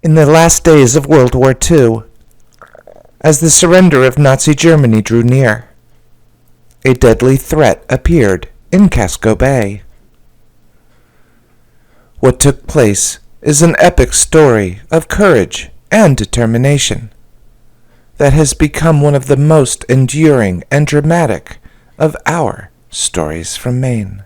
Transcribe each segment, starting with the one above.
In the last days of World War II, as the surrender of Nazi Germany drew near, a deadly threat appeared in Casco Bay. What took place is an epic story of courage and determination that has become one of the most enduring and dramatic of our stories from Maine.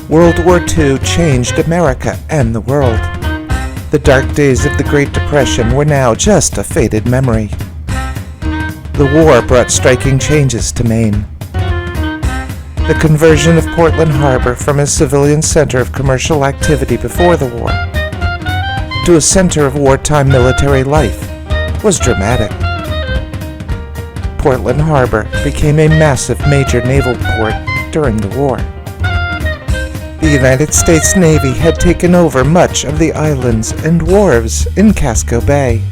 World War II changed America and the world. The dark days of the Great Depression were now just a faded memory. The war brought striking changes to Maine. The conversion of Portland Harbor from a civilian center of commercial activity before the war to a center of wartime military life was dramatic. Portland Harbor became a massive major naval port during the war. The United States Navy had taken over much of the islands and wharves in Casco Bay.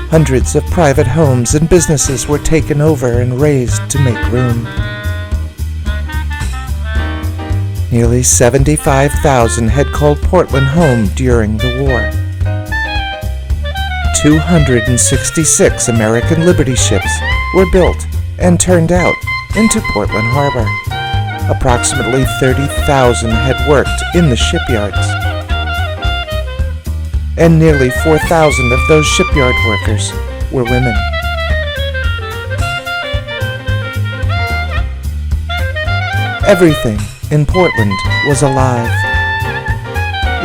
Hundreds of private homes and businesses were taken over and razed to make room. Nearly 75,000 had called Portland home during the war. 266 American Liberty ships were built and turned out into Portland Harbor. Approximately 30,000 had worked in the shipyards, and nearly 4,000 of those shipyard workers were women. Everything in Portland was alive.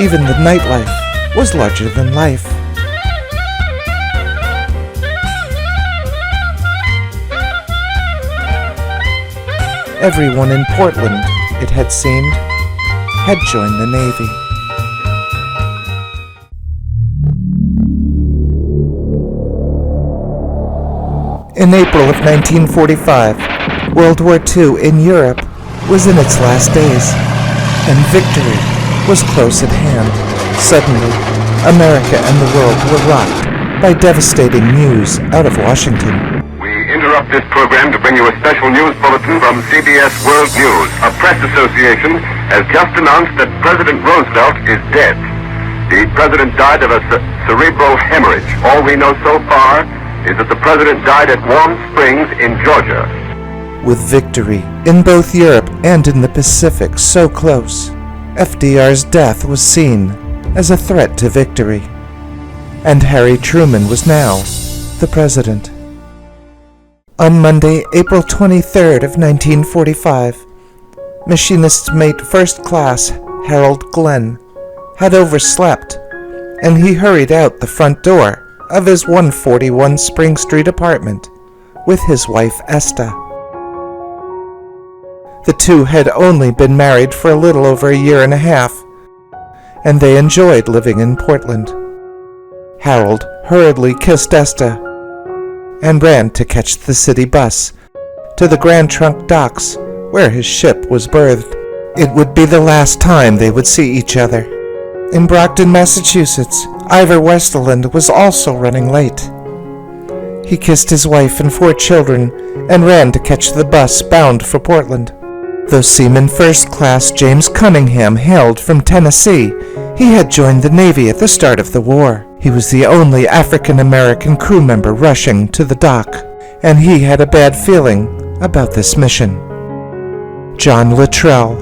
Even the nightlife was larger than life. Everyone in Portland, it had seemed, had joined the Navy. In April of 1945, World War II in Europe was in its last days, and victory was close at hand. Suddenly, America and the world were rocked by devastating news out of Washington. Interrupt this program to bring you a special news bulletin from CBS World News. A press association has just announced that President Roosevelt is dead. The president died of a cerebral hemorrhage. All we know so far is that the president died at Warm Springs in Georgia. With victory in both Europe and in the Pacific so close, FDR's death was seen as a threat to victory. And Harry Truman was now the president. On Monday, April 23rd of 1945, machinist's mate first class Harold Glenn had overslept, and he hurried out the front door of his 141 Spring Street apartment with his wife Esta. The two had only been married for a little over a year and a half, and they enjoyed living in Portland. Harold hurriedly kissed Esta and ran to catch the city bus to the Grand Trunk docks where his ship was berthed. It would be the last time they would see each other. In Brockton, Massachusetts, Ivor Westerland was also running late. He kissed his wife and 4 children and ran to catch the bus bound for Portland. Though Seaman First Class James Cunningham hailed from Tennessee, he had joined the Navy at the start of the war. He was the only African-American crew member rushing to the dock, and he had a bad feeling about this mission. John Luttrell,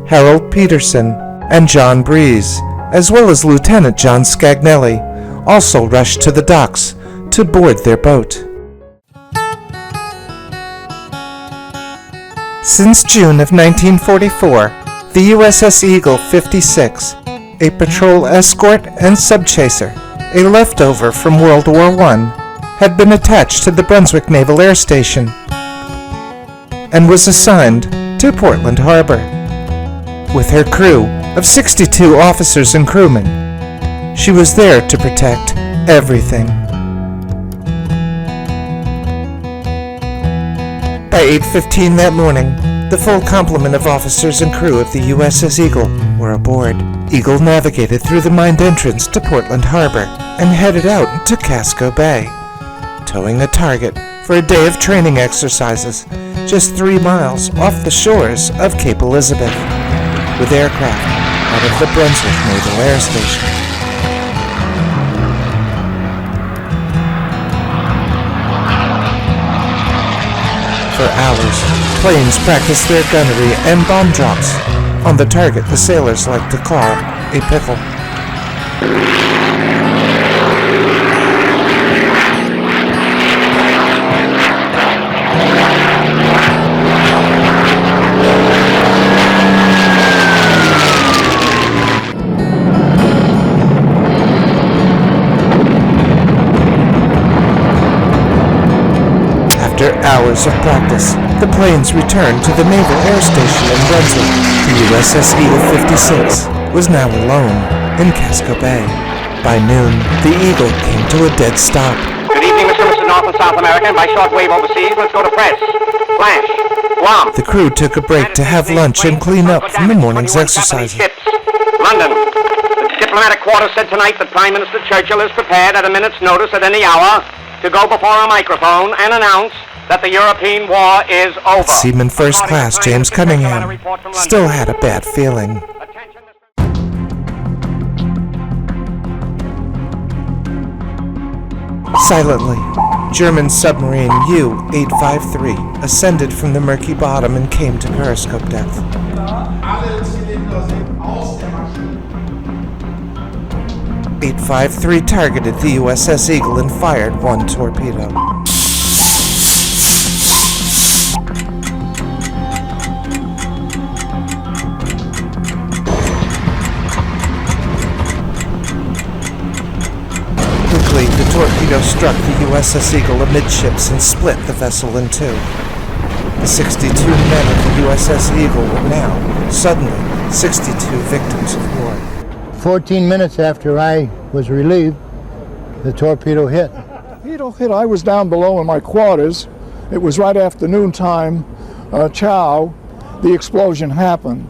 Harold Peterson, and John Breeze, as well as Lieutenant John Scagnelli, also rushed to the docks to board their boat. Since June of 1944, the USS Eagle 56, a patrol escort and subchaser, a leftover from World War I, had been attached to the Brunswick Naval Air Station and was assigned to Portland Harbor. With her crew of 62 officers and crewmen, she was there to protect everything. By 8:15 that morning, the full complement of officers and crew of the USS Eagle were aboard. Eagle navigated through the mined entrance to Portland Harbor and headed out to Casco Bay, towing a target for a day of training exercises just 3 miles off the shores of Cape Elizabeth, with aircraft out of the Brunswick Naval Air Station. For hours, planes practiced their gunnery and bomb drops on the target the sailors like to call a pickle. After hours of practice, the planes returned to the Naval Air Station in Brunswick. The USS Eagle 56 was now alone in Casco Bay. By noon, the Eagle came to a dead stop. Good evening, Mr. North and South America, and by shortwave overseas, let's go to press. Flash. Guam. The crew took a break to have lunch and clean up from the morning's exercises. London. The diplomatic quarter said tonight that Prime Minister Churchill is prepared at a minute's notice at any hour to go before a microphone and announce that the European war is over. Seaman First Class James Cunningham still had a bad feeling. Silently, German submarine U-853 ascended from the murky bottom and came to periscope depth. 853 targeted the USS Eagle and fired 1 torpedo. Quickly, the torpedo struck the USS Eagle amidships and split the vessel in two. The 62 men of the USS Eagle were now, suddenly, 62 victims of war. 14 minutes after I was relieved, the torpedo hit. I was down below in my quarters. It was right after noontime, chow. The explosion happened,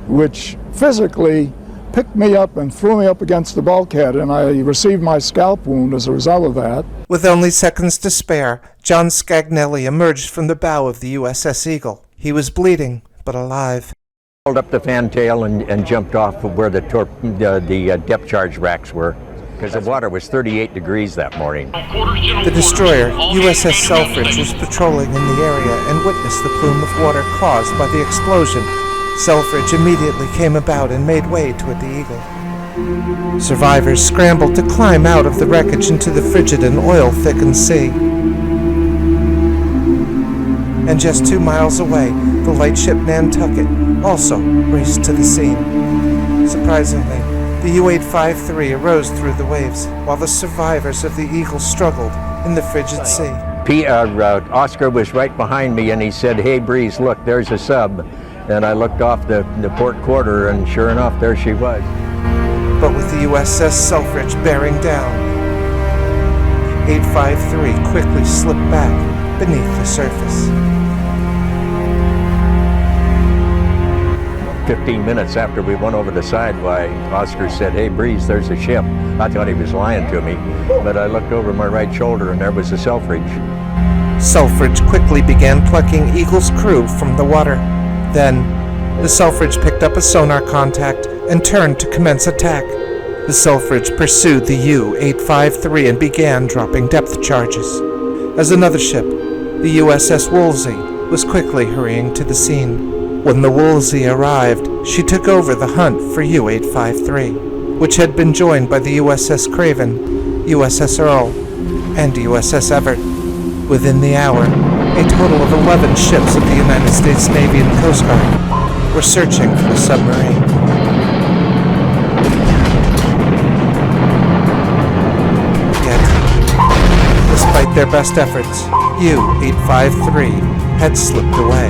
which physically picked me up and threw me up against the bulkhead, and I received my scalp wound as a result of that. With only seconds to spare, John Scagnelli emerged from the bow of the USS Eagle. He was bleeding, but alive. Pulled up the fantail and jumped off of where the depth charge racks were, because the water was 38 degrees that morning. The destroyer, USS Selfridge, was patrolling in the area and witnessed the plume of water caused by the explosion. Selfridge immediately came about and made way toward the Eagle. Survivors scrambled to climb out of the wreckage into the frigid and oil-thickened sea. And just 2 miles away, the lightship Nantucket also raced to the scene. Surprisingly, the U-853 arose through the waves, while the survivors of the Eagle struggled in the frigid sea. Oscar was right behind me, and he said, "Hey, Breeze, look, there's a sub." And I looked off the port quarter, and sure enough, there she was. But with the USS Selfridge bearing down, 853 quickly slipped back beneath the surface. 15 minutes after we went over the side, Oscar said, "Hey, Breeze, there's a ship." I thought he was lying to me, but I looked over my right shoulder, and there was the Selfridge. Selfridge quickly began plucking Eagle's crew from the water. Then, the Selfridge picked up a sonar contact and turned to commence attack. The Selfridge pursued the U-853 and began dropping depth charges. As another ship, the USS Woolsey, was quickly hurrying to the scene. When the Woolsey arrived, she took over the hunt for U-853, which had been joined by the USS Craven, USS Earl, and USS Everett. Within the hour, a total of 11 ships of the United States Navy and Coast Guard were searching for the submarine. Yet, despite their best efforts, U-853 had slipped away.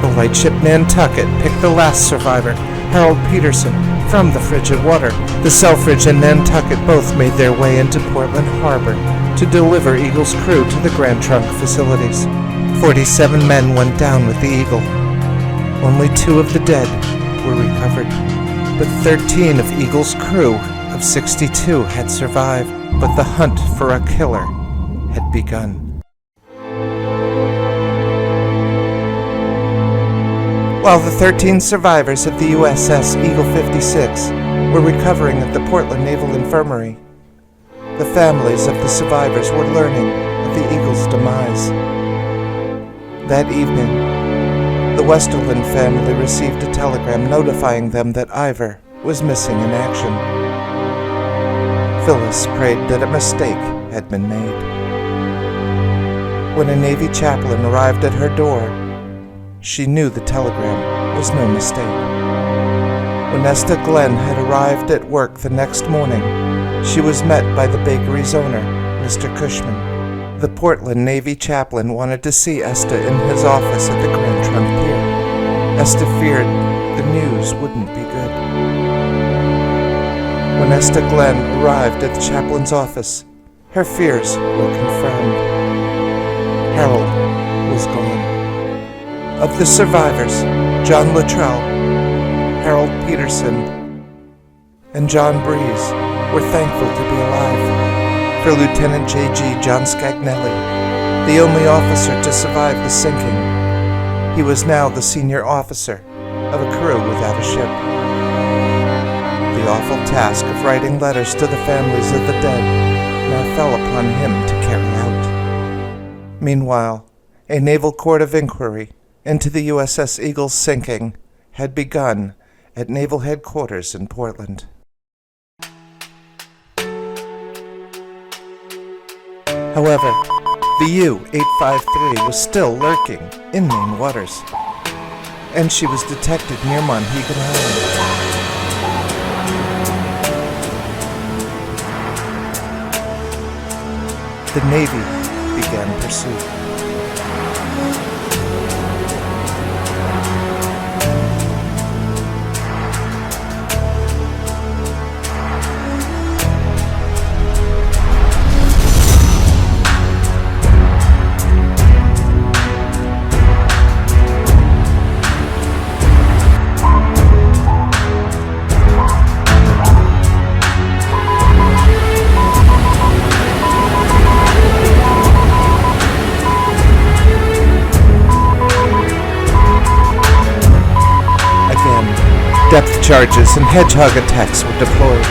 The lightship Nantucket picked the last survivor, Harold Peterson, from the frigid water. The Selfridge and Nantucket both made their way into Portland Harbor to deliver Eagle's crew to the Grand Trunk facilities. 47 men went down with the Eagle. Only 2 of the dead were recovered, but 13 of Eagle's crew of 62 had survived. But the hunt for a killer had begun. While the 13 survivors of the USS Eagle 56 were recovering at the Portland Naval Infirmary, the families of the survivors were learning of the Eagle's demise. That evening, the Westerland family received a telegram notifying them that Ivor was missing in action. Phyllis prayed that a mistake had been made. When a Navy chaplain arrived at her door, she knew the telegram was no mistake. When Esther Glenn had arrived at work the next morning, she was met by the bakery's owner, Mr. Cushman. The Portland Navy chaplain wanted to see Esther in his office at the Grand Trunk Pier. Esther feared the news wouldn't be good. When Esther Glenn arrived at the chaplain's office, her fears were confirmed. Harold was gone. Of the survivors, John Luttrell, Harold Peterson, and John Breeze were thankful to be alive. For Lieutenant J.G. John Scagnelli, the only officer to survive the sinking, he was now the senior officer of a crew without a ship. The awful task of writing letters to the families of the dead now fell upon him to carry out. Meanwhile, a naval court of inquiry into the USS Eagle's sinking had begun at Naval Headquarters in Portland. However, the U-853 was still lurking in Maine waters, and she was detected near Monhegan Island. The Navy began pursuit. Depth charges and hedgehog attacks were deployed.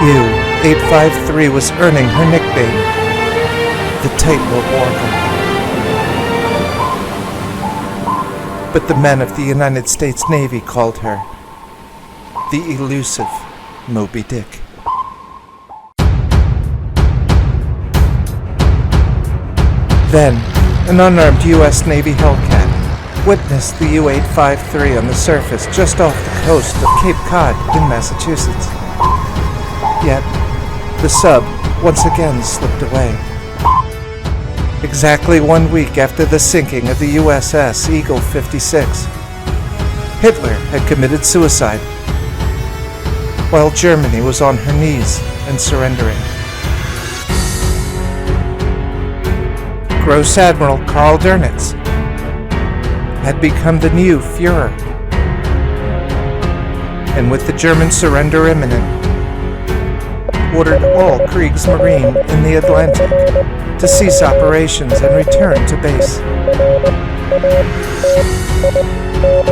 U-853 was earning her nickname, the Tightrope Walker. But the men of the United States Navy called her the elusive Moby Dick. Then, an unarmed U.S. Navy Hellcat witnessed the U-853 on the surface just off the coast of Cape Cod in Massachusetts. Yet, the sub once again slipped away. Exactly 1 week after the sinking of the USS Eagle 56, Hitler had committed suicide, while Germany was on her knees and surrendering. Gross Admiral Karl Dönitz had become the new Führer, and with the German surrender imminent, ordered all Kriegsmarine in the Atlantic to cease operations and return to base.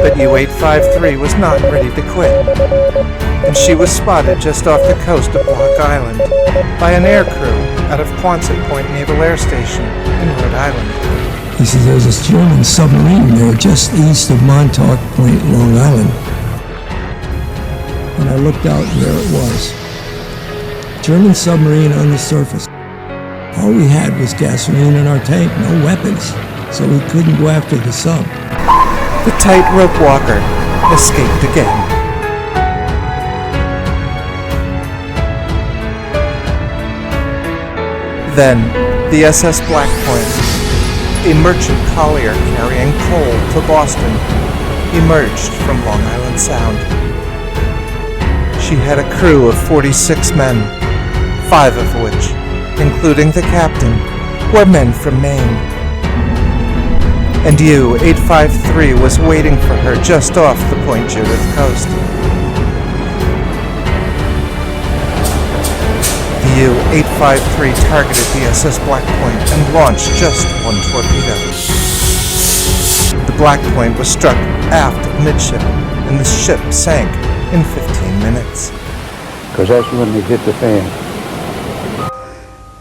But U-853 was not ready to quit, and she was spotted just off the coast of Block Island by an aircrew out of Quonset Point Naval Air Station in Rhode Island. He says there's this German submarine there just east of Montauk Point, Long Island. And I looked out and there it was. German submarine on the surface. All we had was gasoline in our tank, no weapons, so we couldn't go after the sub. The tightrope walker escaped again. Then, the SS Black Point, a merchant collier carrying coal to Boston, emerged from Long Island Sound. She had a crew of 46 men, 5 of which, including the captain, were men from Maine. And U-853 was waiting for her just off the Point Judith coast. The U-853 targeted the SS Black Point and launched just 1 torpedo. The Black Point was struck aft of midship, and the ship sank in 15 minutes. Because that's when they hit the fan.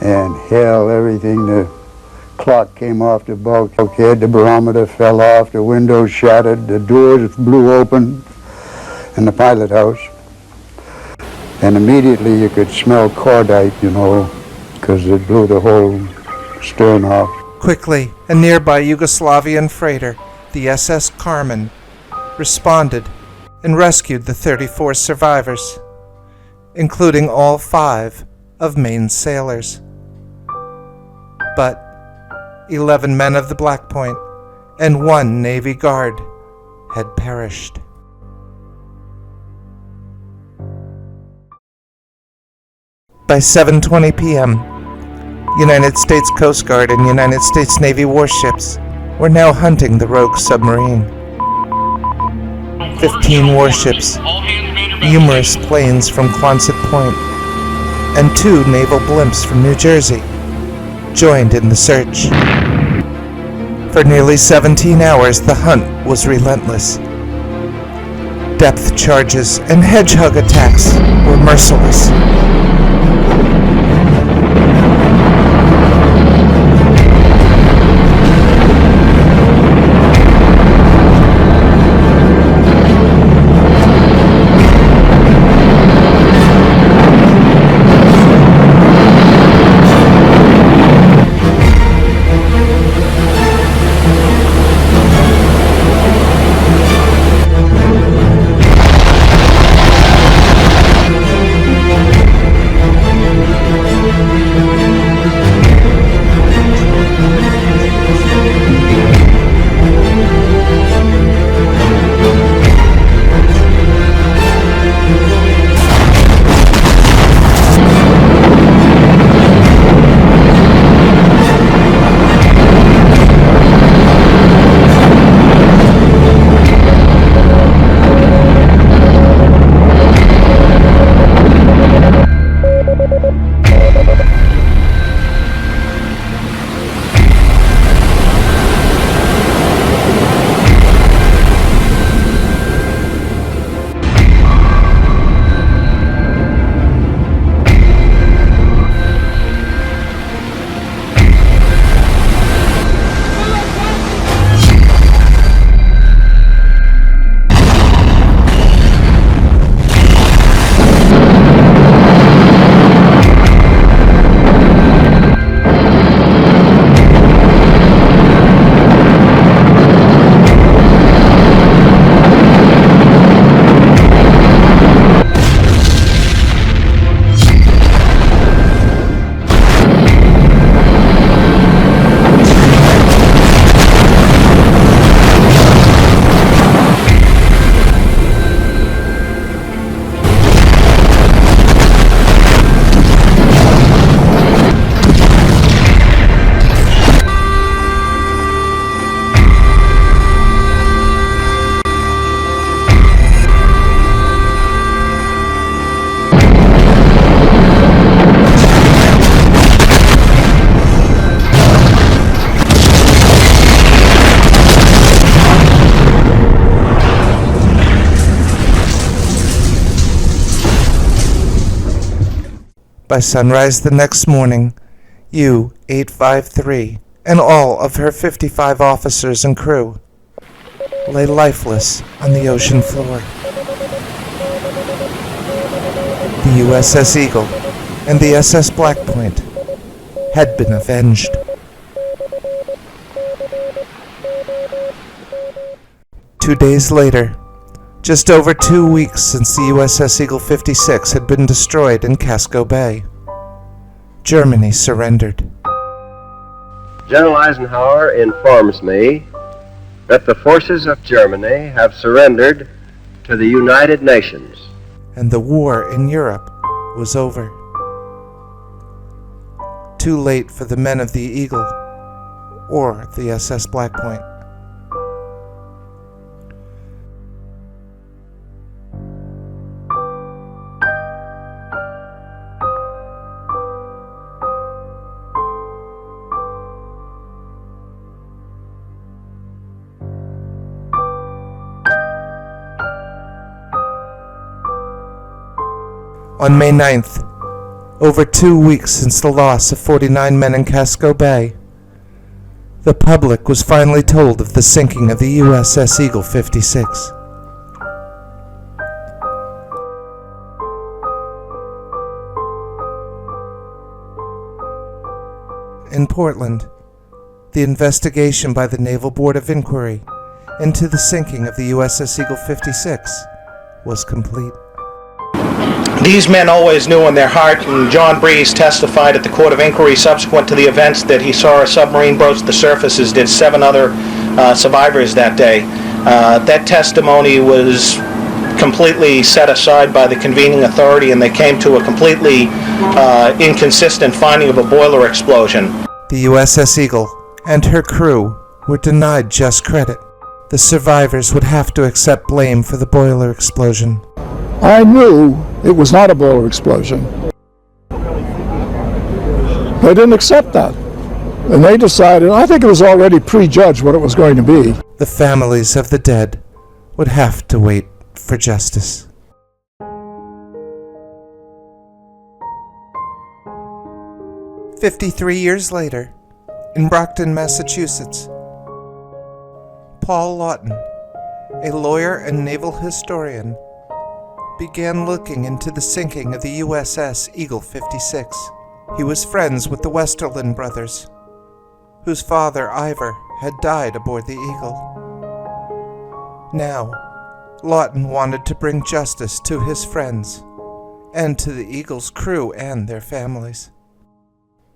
And hell, everything, the clock came off the bulkhead, the barometer fell off, the windows shattered, the doors blew open in the pilot house. And immediately you could smell cordite, because it blew the whole stern off. Quickly, a nearby Yugoslavian freighter, the SS Carmen, responded and rescued the 34 survivors, including all 5 of Maine's sailors. But 11 men of the Black Point and 1 Navy guard had perished. By 7:20 p.m., United States Coast Guard and United States Navy warships were now hunting the rogue submarine. 15 warships, numerous planes from Quonset Point, and 2 naval blimps from New Jersey joined in the search. For nearly 17 hours, the hunt was relentless. Depth charges and hedgehog attacks were merciless. By sunrise the next morning, U-853 and all of her 55 officers and crew lay lifeless on the ocean floor. The USS Eagle and the SS Black Point had been avenged. 2 days later, just over 2 weeks since the USS Eagle 56 had been destroyed in Casco Bay, Germany surrendered. General Eisenhower informs me that the forces of Germany have surrendered to the United Nations. And the war in Europe was over. Too late for the men of the Eagle or the SS Black Point. On May 9th, over 2 weeks since the loss of 49 men in Casco Bay, the public was finally told of the sinking of the USS Eagle 56. In Portland, the investigation by the Naval Board of Inquiry into the sinking of the USS Eagle 56 was complete. These men always knew in their heart, and John Breeze testified at the Court of Inquiry subsequent to the events that he saw a submarine broach the surface, as did 7 other survivors that day. That testimony was completely set aside by the convening authority, and they came to a completely inconsistent finding of a boiler explosion. The USS Eagle and her crew were denied just credit. The survivors would have to accept blame for the boiler explosion. I knew it was not a boiler explosion. They didn't accept that. And they decided, I think it was already prejudged what it was going to be. The families of the dead would have to wait for justice. "53 years later, in Brockton, Massachusetts, Paul Lawton, a lawyer and naval historian, began looking into the sinking of the USS Eagle 56. He was friends with the Westerlund brothers, whose father, Ivor, had died aboard the Eagle. Now, Lawton wanted to bring justice to his friends and to the Eagle's crew and their families.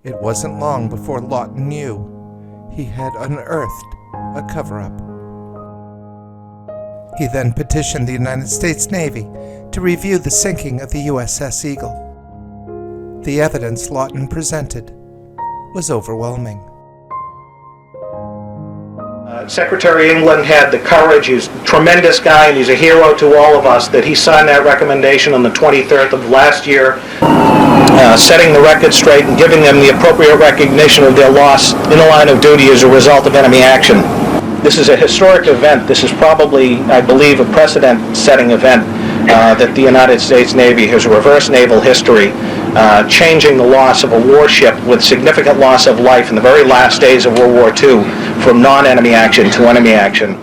It wasn't long before Lawton knew he had unearthed a cover-up. He then petitioned the United States Navy to review the sinking of the USS Eagle. The evidence Lawton presented was overwhelming. Secretary England had the courage, he's a tremendous guy and he's a hero to all of us, that he signed that recommendation on the 23rd of last year, setting the record straight and giving them the appropriate recognition of their loss in the line of duty as a result of enemy action. This is a historic event. This is probably, I believe, a precedent-setting event that the United States Navy has reversed naval history, changing the loss of a warship with significant loss of life in the very last days of World War II from non-enemy action to enemy action.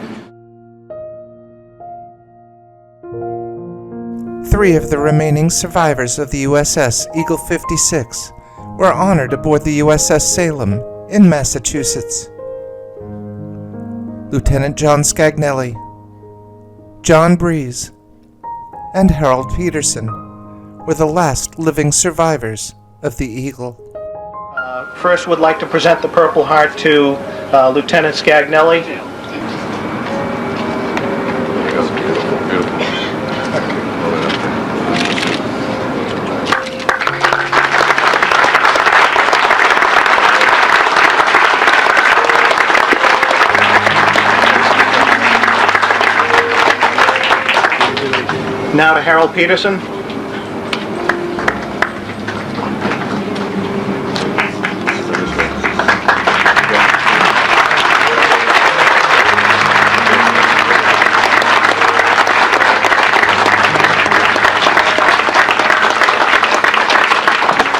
3 of the remaining survivors of the USS Eagle 56 were honored aboard the USS Salem in Massachusetts. Lieutenant John Scagnelli, John Breeze, and Harold Peterson were the last living survivors of the Eagle. First, would like to present the Purple Heart to Lieutenant Scagnelli. Now to Harold Peterson.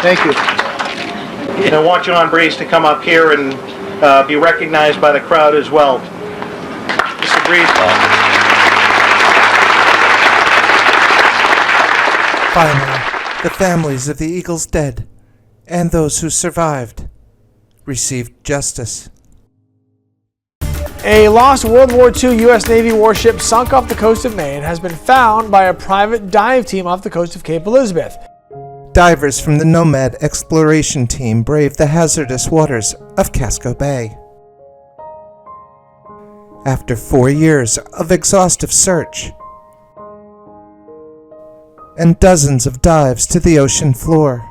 Thank you. And I want John Breeze to come up here and be recognized by the crowd as well. Mr. Breeze. Finally, the families of the Eagles dead and those who survived received justice. A lost World War II U.S. Navy warship sunk off the coast of Maine has been found by a private dive team off the coast of Cape Elizabeth. Divers from the Nomad exploration team braved the hazardous waters of Casco Bay. After 4 years of exhaustive search and dozens of dives to the ocean floor,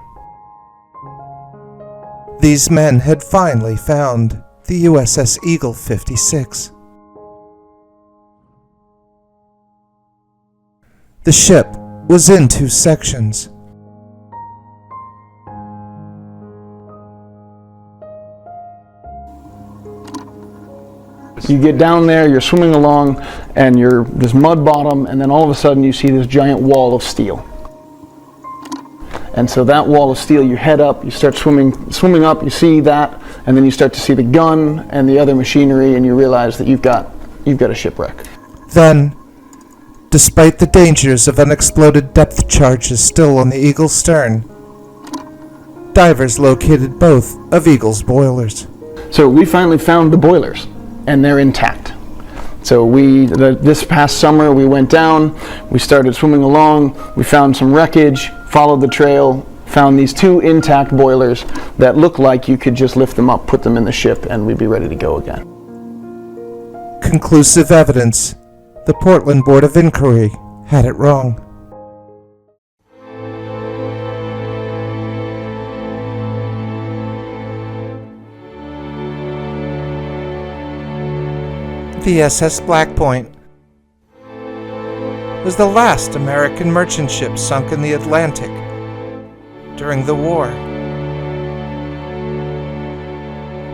these men had finally found the USS Eagle 56. The ship was in 2 sections. You get down there, you're swimming along, and you're this mud bottom, and then all of a sudden you see this giant wall of steel. And so that wall of steel, you head up, you start swimming up, you see that, and then you start to see the gun and the other machinery, and you realize that you've got a shipwreck. Then, despite the dangers of unexploded depth charges still on the Eagle's stern, divers located both of Eagle's boilers. So we finally found the boilers, and they're intact. So this past summer we went down, we started swimming along, we found some wreckage, followed the trail, found these 2 intact boilers that look like you could just lift them up, put them in the ship, and we'd be ready to go again. Conclusive evidence. The Portland Board of Inquiry had it wrong. The SS Black Point was the last American merchant ship sunk in the Atlantic during the war.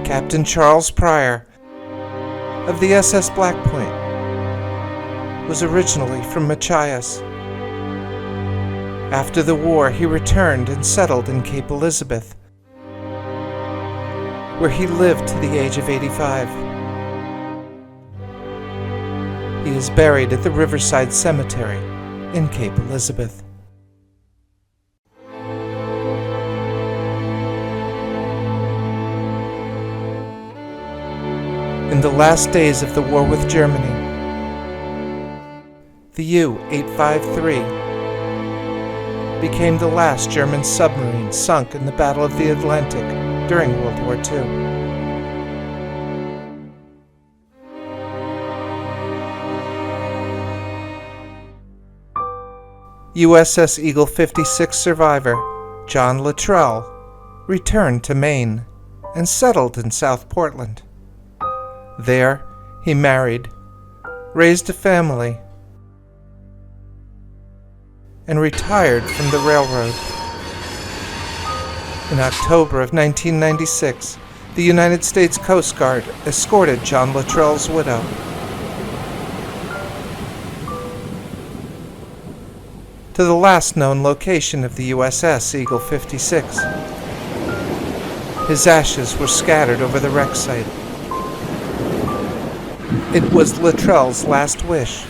Captain Charles Pryor of the SS Black Point was originally from Machias. After the war, he returned and settled in Cape Elizabeth, where he lived to the age of 85. He is buried at the Riverside Cemetery in Cape Elizabeth. In the last days of the war with Germany, the U-853 became the last German submarine sunk in the Battle of the Atlantic during World War II. USS Eagle 56 survivor John Luttrell returned to Maine and settled in South Portland. There, he married, raised a family, and retired from the railroad. In October of 1996, the United States Coast Guard escorted John Luttrell's widow to the last known location of the USS Eagle 56. His ashes were scattered over the wreck site. It was Luttrell's last wish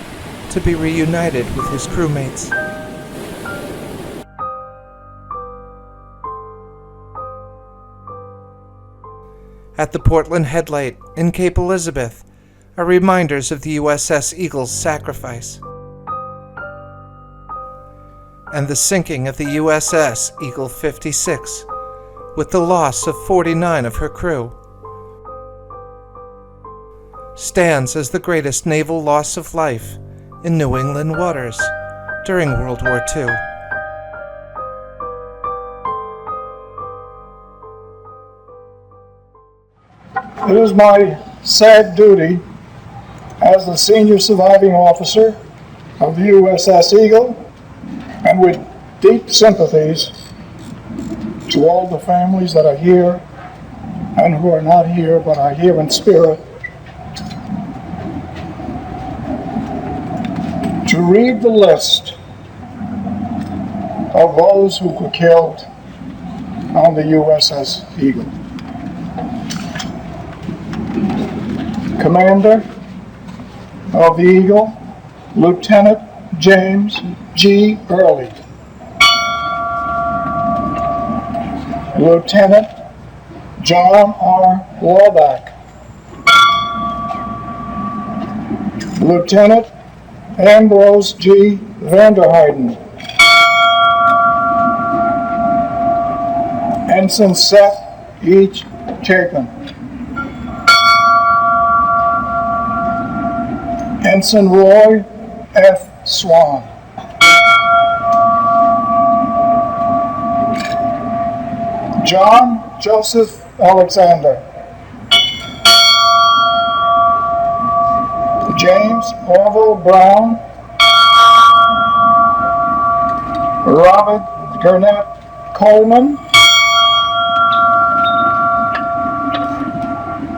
to be reunited with his crewmates. At the Portland Headlight in Cape Elizabeth are reminders of the USS Eagle's sacrifice and the sinking of the USS Eagle 56 with the loss of 49 of her crew stands as the greatest naval loss of life in New England waters during World War II. It is my sad duty as the senior surviving officer of the USS Eagle, and with deep sympathies to all the families that are here and who are not here but are here in spirit, to read the list of those who were killed on the USS Eagle. Commander of the Eagle, Lieutenant James G. Early. Lieutenant John R. Lawback. Lieutenant Ambrose G. Vanderheiden. Ensign Seth H. Chapin. Ensign Roy F. Swan. John Joseph Alexander. James Orville Brown. Robert Gurnett Coleman.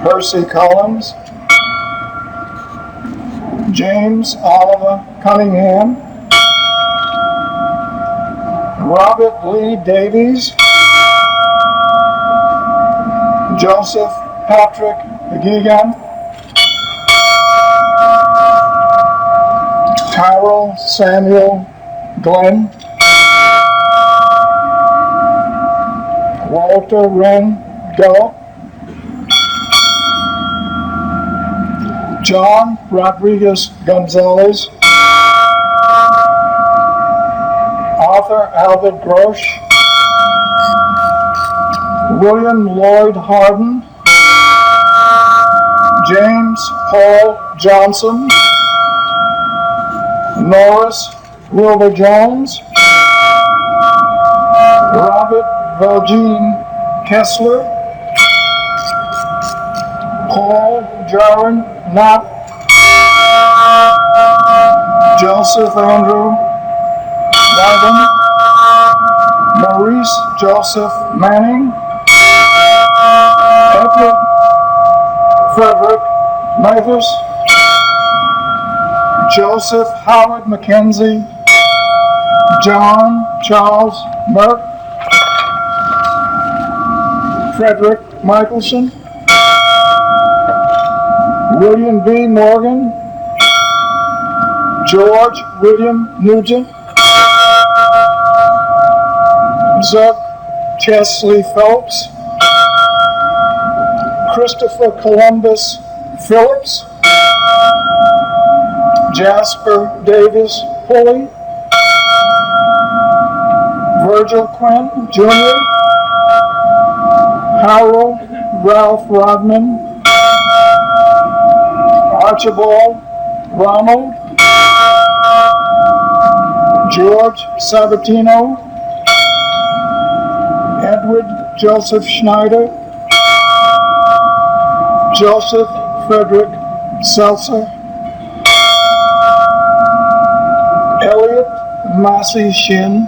Percy Collins. James Oliver Cunningham. Robert Lee Davies. Joseph Patrick Geegan. Tyrell Samuel Glenn. Walter Wren Gallup. John Rodriguez Gonzalez. Arthur Albert Grosh. William Lloyd Harden. James Paul Johnson. Norris Wilbur Jones. Robert Valjean Kessler. Paul Jaron Knott. Joseph Andrew Wagon. Maurice Joseph Manning. Edward Frederick Mathis. Joseph Howard McKenzie. John Charles Merck. Frederick Michelson. William B. Morgan. George William Nugent. Zuck Chesley Phelps. Christopher Columbus Phillips. Jasper Davis Pulley. Virgil Quinn Jr. Harold Ralph Rodman. Archibald Ronald. George Sabatino. Edward Joseph Schneider. Joseph Frederick Seltzer. Elliot Massey Shin.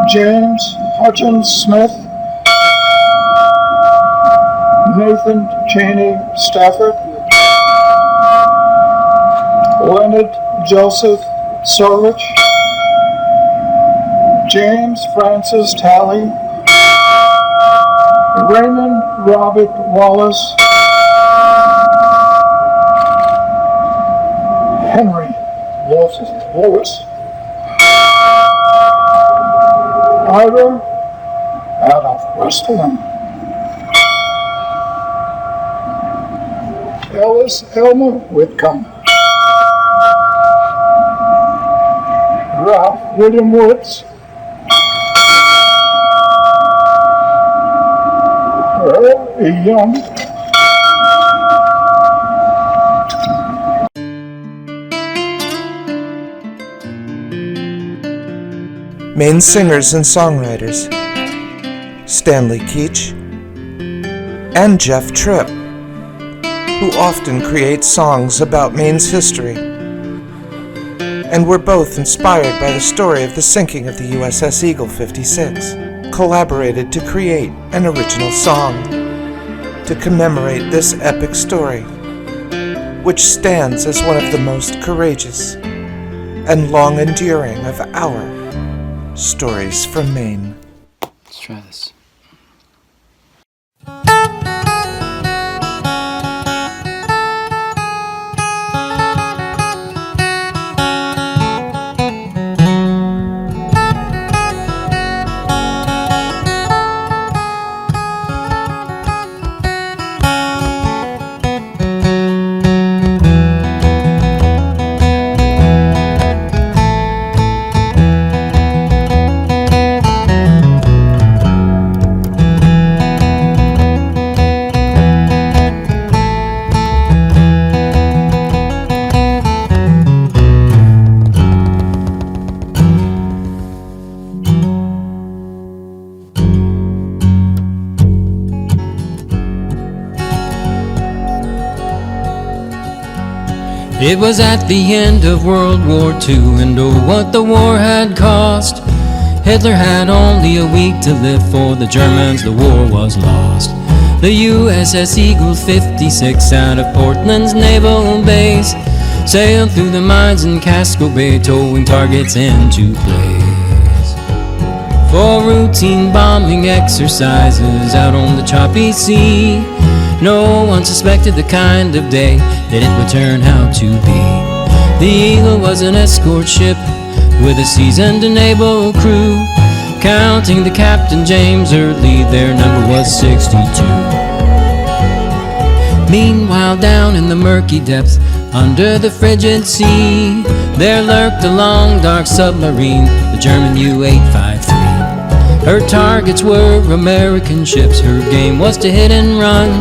James Hutchins Smith. Nathan Cheney Stafford. Leonard Joseph Sorich. James Francis Talley. Raymond Robert Wallace. Henry Lewis. Ira Adolph Westerland. Ellis Elmer Whitcomb. Ralph William Woods. Earl E. Young. Maine singers and songwriters Stanley Keach and Jeff Tripp, who often create songs about Maine's history, and were both inspired by the story of the sinking of the USS Eagle 56, collaborated to create an original song to commemorate this epic story, which stands as one of the most courageous and long-enduring of our Stories from Maine. Let's try this. It was at the end of World War II, and oh, what the war had cost. Hitler had only a week to live. For the Germans, the war was lost. The USS Eagle 56 out of Portland's naval base sailed through the mines in Casco Bay, towing targets into place. For routine bombing exercises out on the choppy sea, no one suspected the kind of day that it would turn out to be. The Eagle was an escort ship with a seasoned naval crew. Counting the captain, James Early, their number was 62. Meanwhile, down in the murky depths, under the frigid sea, there lurked a long, dark submarine, the German U-853. Her targets were American ships. Her game was to hit and run.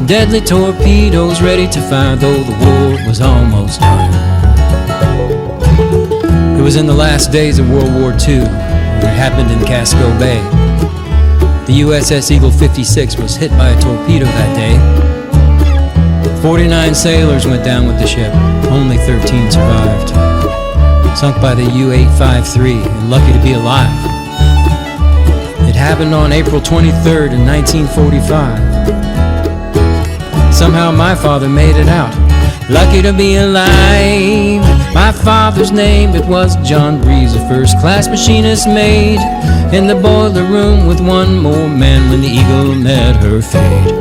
Deadly torpedoes ready to fire, though the war was almost done. It was in the last days of World War II. It happened in Casco Bay. The USS Eagle 56 was hit by a torpedo that day. 49 sailors went down with the ship. Only 13 survived. Sunk by the U-853, and lucky to be alive. It happened on April 23rd in 1945. Somehow my father made it out. Lucky to be alive. My father's name, it was John Breeze, a first-class machinist mate, in the boiler room with one more man when the Eagle met her fate.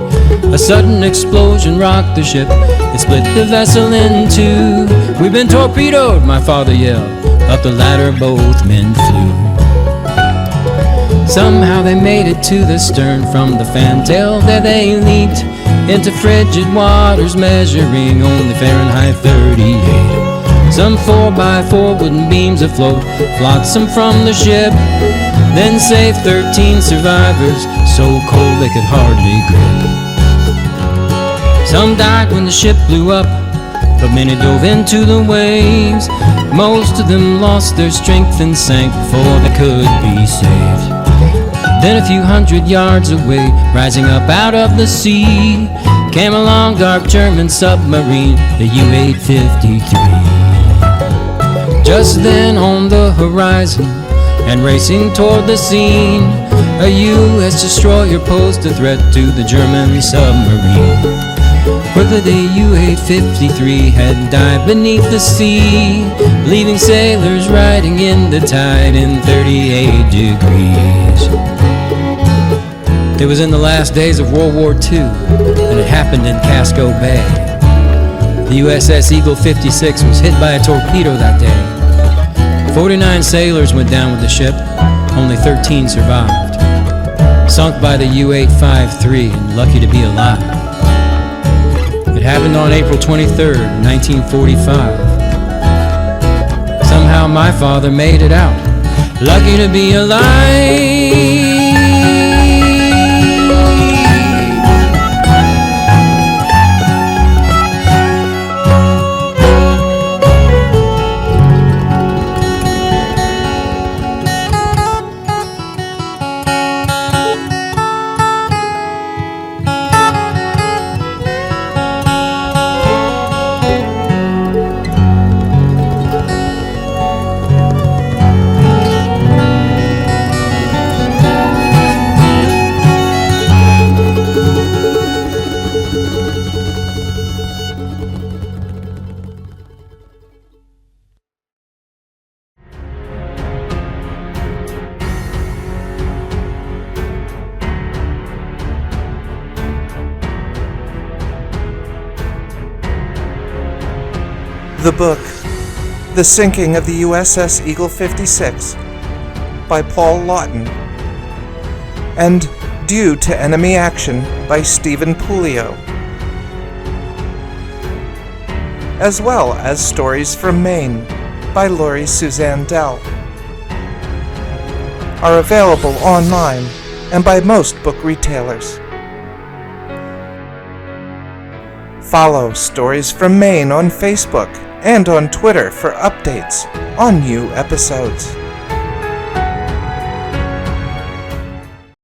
A sudden explosion rocked the ship. It split the vessel in two. "We've been torpedoed," my father yelled. Up the ladder both men flew. Somehow they made it to the stern. From the fantail there they leaped into frigid waters, measuring only Fahrenheit 38. Some 4x4 wooden beams afloat, flotsam from the ship, then saved 13 survivors, so cold they could hardly grip. Some died when the ship blew up, but many dove into the waves. Most of them lost their strength and sank before they could be saved. Then a few hundred yards away, rising up out of the sea, came a long dark German submarine, the U-853. Just then on the horizon, and racing toward the scene, a U.S. destroyer posed a threat to the German submarine. Quickly the U-853 had dived beneath the sea, leaving sailors riding in the tide in 38 degrees. It was in the last days of World War II, and it happened in Casco Bay. The USS Eagle 56 was hit by a torpedo that day. 49 sailors went down with the ship, only 13 survived. Sunk by the U-853 and lucky to be alive. It happened on April 23rd, 1945. Somehow my father made it out, lucky to be alive. The book, The Sinking of the USS Eagle 56, by Paul Lawton, and Due to Enemy Action by Stephen Puleo, as well as Stories from Maine by Laurie Suzanne Dell, are available online and by most book retailers. Follow Stories from Maine on Facebook and on Twitter for updates on new episodes.